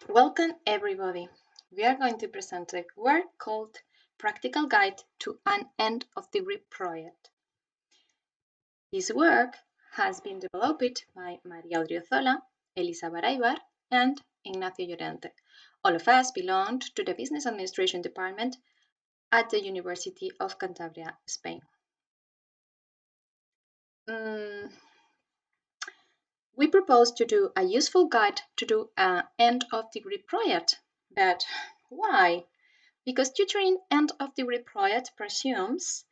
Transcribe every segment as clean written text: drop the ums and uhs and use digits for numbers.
Welcome everybody. We are going to present a work called Practical Guide to an End of Degree Project. This work has been developed by Maria Odriozola, Elisa Baraibar, and Ignacio Llorente. All of us belong to the Business Administration Department at the University of Cantabria, Spain. We propose to do a useful guide to do an end of degree project. But why? Because tutoring end of degree project presumes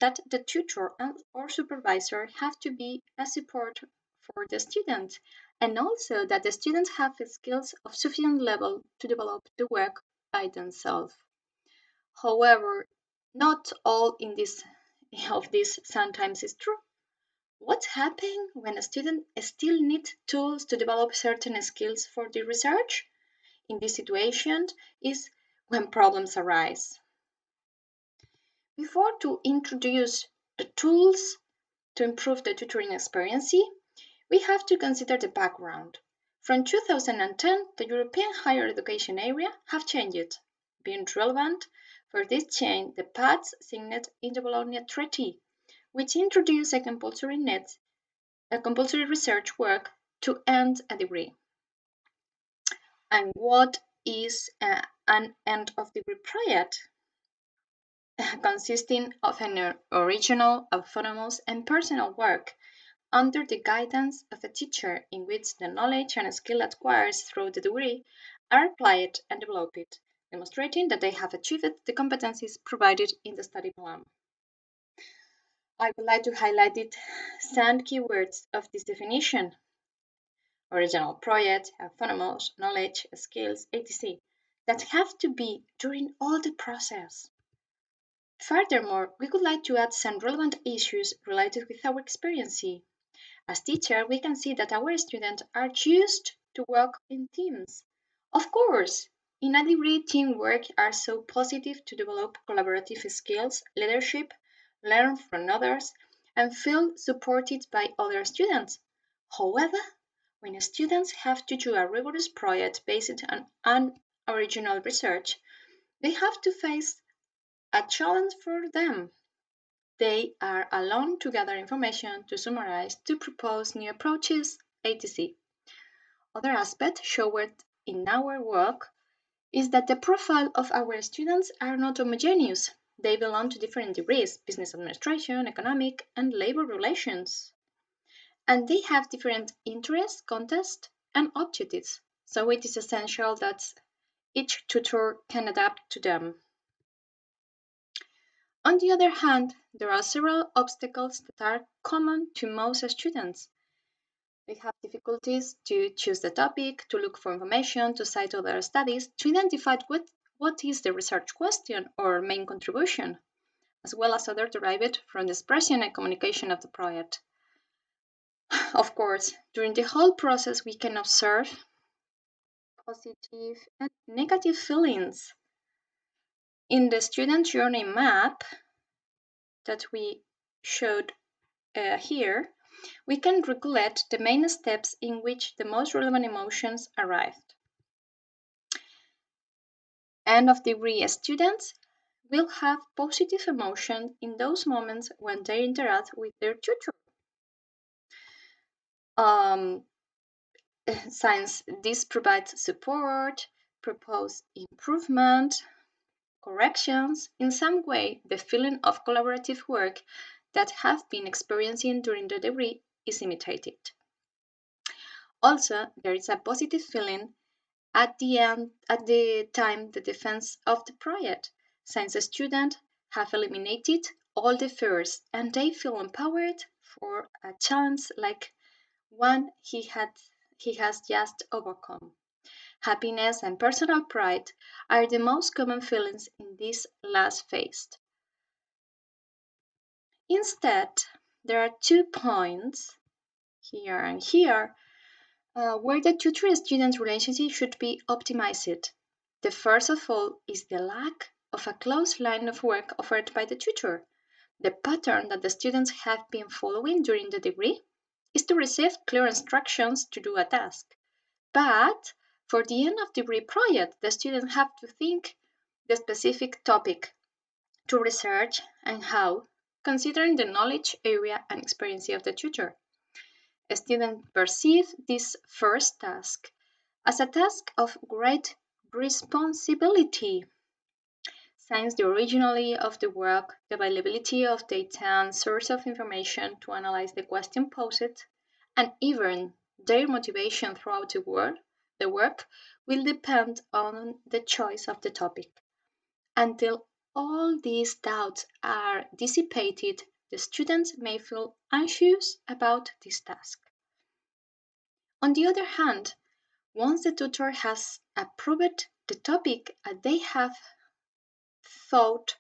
that the tutor or supervisor have to be a support for the student, and also that the students have skills of sufficient level to develop the work by themselves. However, not all of this sometimes is true. What's happening when a student still needs tools to develop certain skills for the research? In this situation is when problems arise. Before to introduce the tools to improve the tutoring experience, we have to consider the background. From 2010, the European higher education area have changed. Being relevant for this change, the paths signed in the Bologna Treaty, which introduced a compulsory research work to end a degree. And what is an end of degree project? Consisting of an original, autonomous, and personal work under the guidance of a teacher in which the knowledge and skill acquired through the degree are applied and developed, demonstrating that they have achieved the competencies provided in the study plan. I would like to highlight some keywords of this definition: original project, autonomous, knowledge, skills, etc., that have to be during all the process. Furthermore, we would like to add some relevant issues related with our experience. As teacher, we can see that our students are used to work in teams. Of course, in a degree, teamwork are so positive to develop collaborative skills, leadership, learn from others, and feel supported by other students. However, when students have to do a rigorous project based on original research, they have to face a challenge for them. They are alone to gather information, to summarize, to propose new approaches, etc. Other aspect shown in our work is that the profile of our students are not homogeneous. They belong to different degrees: business administration, economic, and labor relations. And they have different interests, contexts, and objectives. So it is essential that each tutor can adapt to them. On the other hand, there are several obstacles that are common to most students. They have difficulties to choose the topic, to look for information, to cite other studies, to identify what is the research question or main contribution, as well as other derived from the expression and communication of the project. Of course, during the whole process, we can observe positive and negative feelings. In the student journey map that we showed here, we can recollect the main steps in which the most relevant emotions arrived. End of degree students will have positive emotion in those moments when they interact with their tutor. Since this provides support, propose improvement, corrections, in some way the feeling of collaborative work that have been experiencing during the degree is imitated. Also, there is a positive feeling at the time the defense of the project, since the students have eliminated all the fears and they feel empowered for a challenge like one he has just overcome. Happiness and personal pride are the most common feelings in this last phase. Instead, there are 2 points here and here where the tutor-student relationship should be optimized. The first of all is the lack of a close line of work offered by the tutor. The pattern that the students have been following during the degree is to receive clear instructions to do a task, but For the end of degree project, the students have to think the specific topic to research and how, considering the knowledge area and experience of the tutor. Students perceive this first task as a task of great responsibility, since the originality of the work, the availability of data and source of information to analyze the question posed, and even their motivation throughout the work will depend on the choice of the topic. Until all these doubts are dissipated, the students may feel anxious about this task. On the other hand, once the tutor has approved the topic and they have thought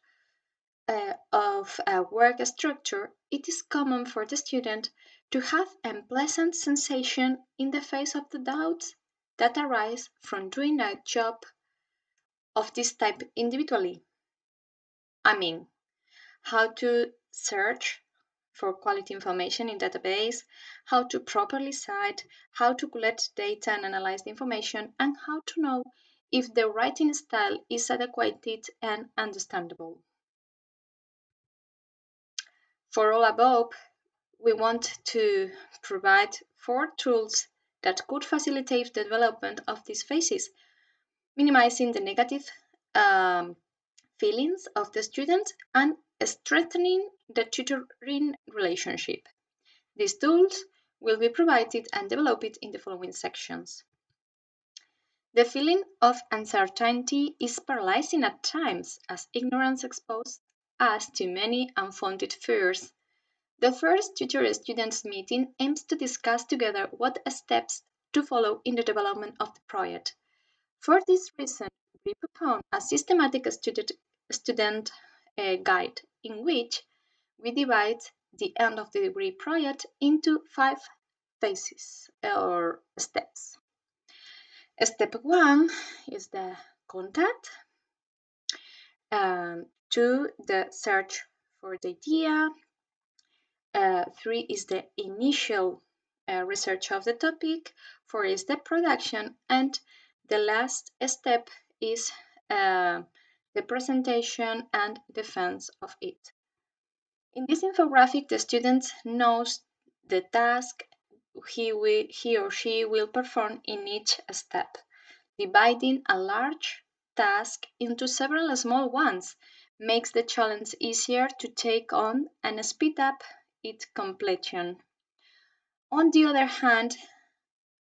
of a work structure, it is common for the student to have a pleasant sensation in the face of the doubts that arise from doing a job of this type individually. I mean, how to search for quality information in database, how to properly cite, how to collect data and analyze the information, and how to know if the writing style is adequate and understandable. For all above, we want to provide 4 tools that could facilitate the development of these phases, minimizing the negative um, feelings of the student and strengthening the tutoring relationship. These tools will be provided and developed in the following sections. The feeling of uncertainty is paralyzing at times as ignorance exposes us to many unfounded fears. The first tutor-students meeting aims to discuss together what steps to follow in the development of the project. For this reason, we propose a systematic student guide in which we divide the end of the degree project into 5 phases or steps. Step 1 is the contact. 2, the search for the idea. 3 is the initial research of the topic. 4 is the production. And the last step is the presentation and defense of it. In this infographic, the student knows the task he or she will perform in each step. Dividing a large task into several small ones makes the challenge easier to take on and speed up its completion. On the other hand,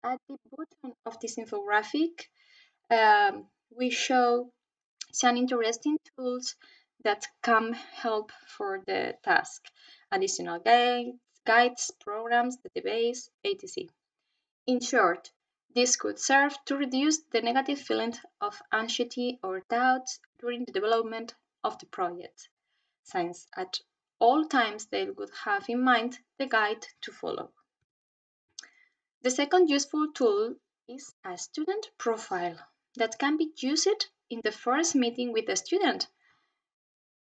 at the bottom of this infographic, we show some interesting tools that can help for the task. Additional guides, programs, database, etc. In short, this could serve to reduce the negative feeling of anxiety or doubts during the development of the project, since at all times they would have in mind the guide to follow. The second useful tool is a student profile that can be used in the first meeting with the student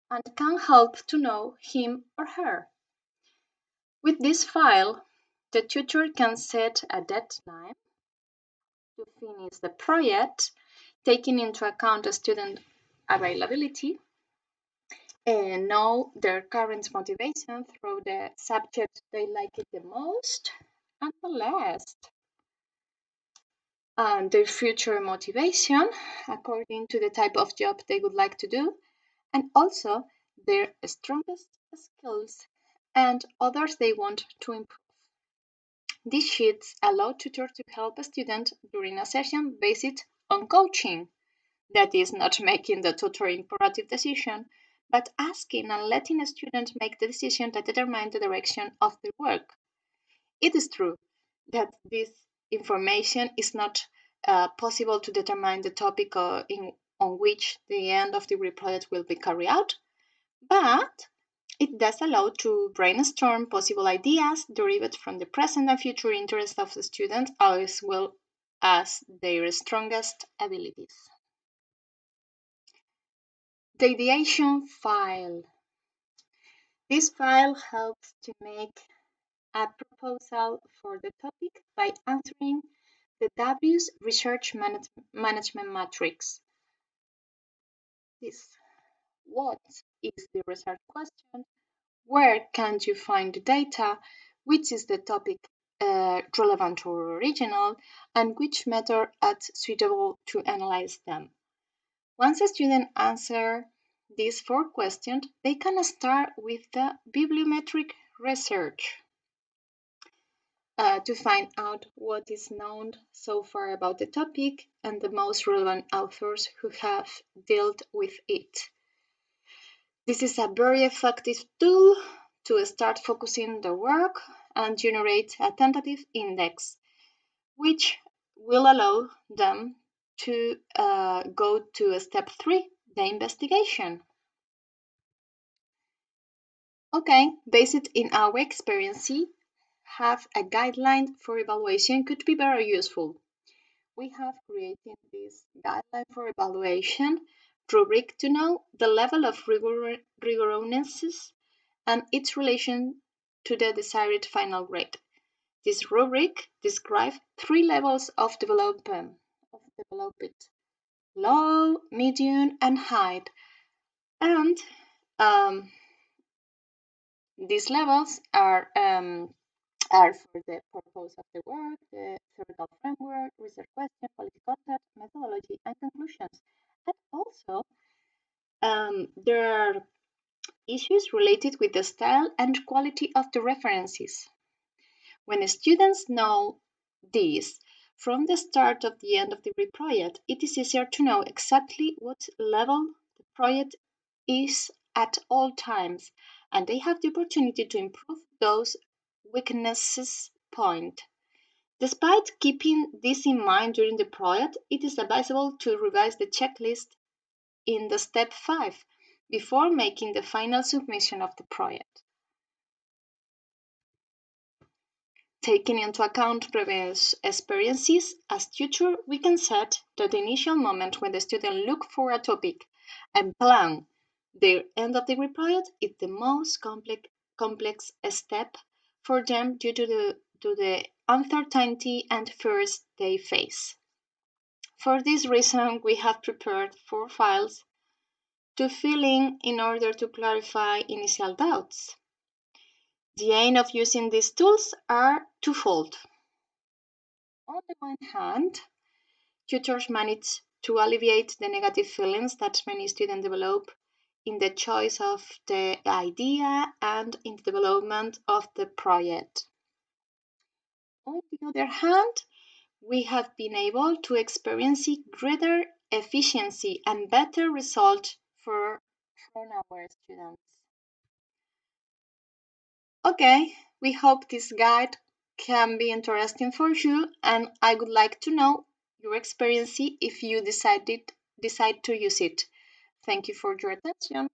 and can help to know him or her. With this file, the tutor can set a deadline to finish the project, taking into account the student availability and know their current motivation through the subject they like it the most and the least, and their future motivation according to the type of job they would like to do, and also their strongest skills and others they want to improve. These sheets allow tutors to help a student during a session based on coaching. That is not making the tutor imperative decision, but asking and letting a student make the decision that determines the direction of the work. It is true that this information is not possible to determine the topic on which the end of the project will be carried out, but it does allow to brainstorm possible ideas derived from the present and future interests of the student as well as their strongest abilities. The ideation file. This file helps to make a proposal for the topic by answering The W's Research Management Matrix. This. What is the research question? Where can you find the data? Which is the topic relevant or original? And which method is suitable to analyze them? Once a student answers these four questions, they can start with the bibliometric research to find out what is known so far about the topic and the most relevant authors who have dealt with it. This is a very effective tool to start focusing the work and generate a tentative index, which will allow them to go to step 3, the investigation. Okay, based in our experience, have a guideline for evaluation could be very useful. We have created this guideline for evaluation rubric to know the level of rigorousness and its relation to the desired final grade. This rubric describes 3 levels of development, low, medium, and high. And these levels are for the purpose of the work, the theoretical framework, research question, policy content, methodology, and conclusions. And also, there are issues related with the style and quality of the references. When students know this from the start of the end of the project, it is easier to know exactly what level the project is at all times, and they have the opportunity to improve those weaknesses point. Despite keeping this in mind during the project, it is advisable to revise the checklist in the step 5 before making the final submission of the project. Taking into account previous experiences, as tutor, we can set that the initial moment when the student look for a topic and plan their end of degree project is the most complex step for them due to the uncertainty and fears they face. For this reason, we have prepared 4 files to fill in order to clarify initial doubts. The aim of using these tools are twofold. On the one hand, tutors manage to alleviate the negative feelings that many students develop in the choice of the idea and in the development of the project. On the other hand, we have been able to experience greater efficiency and better results from our students. Okay, we hope this guide can be interesting for you, and I would like to know your experience if you decide to use it. Thank you for your attention.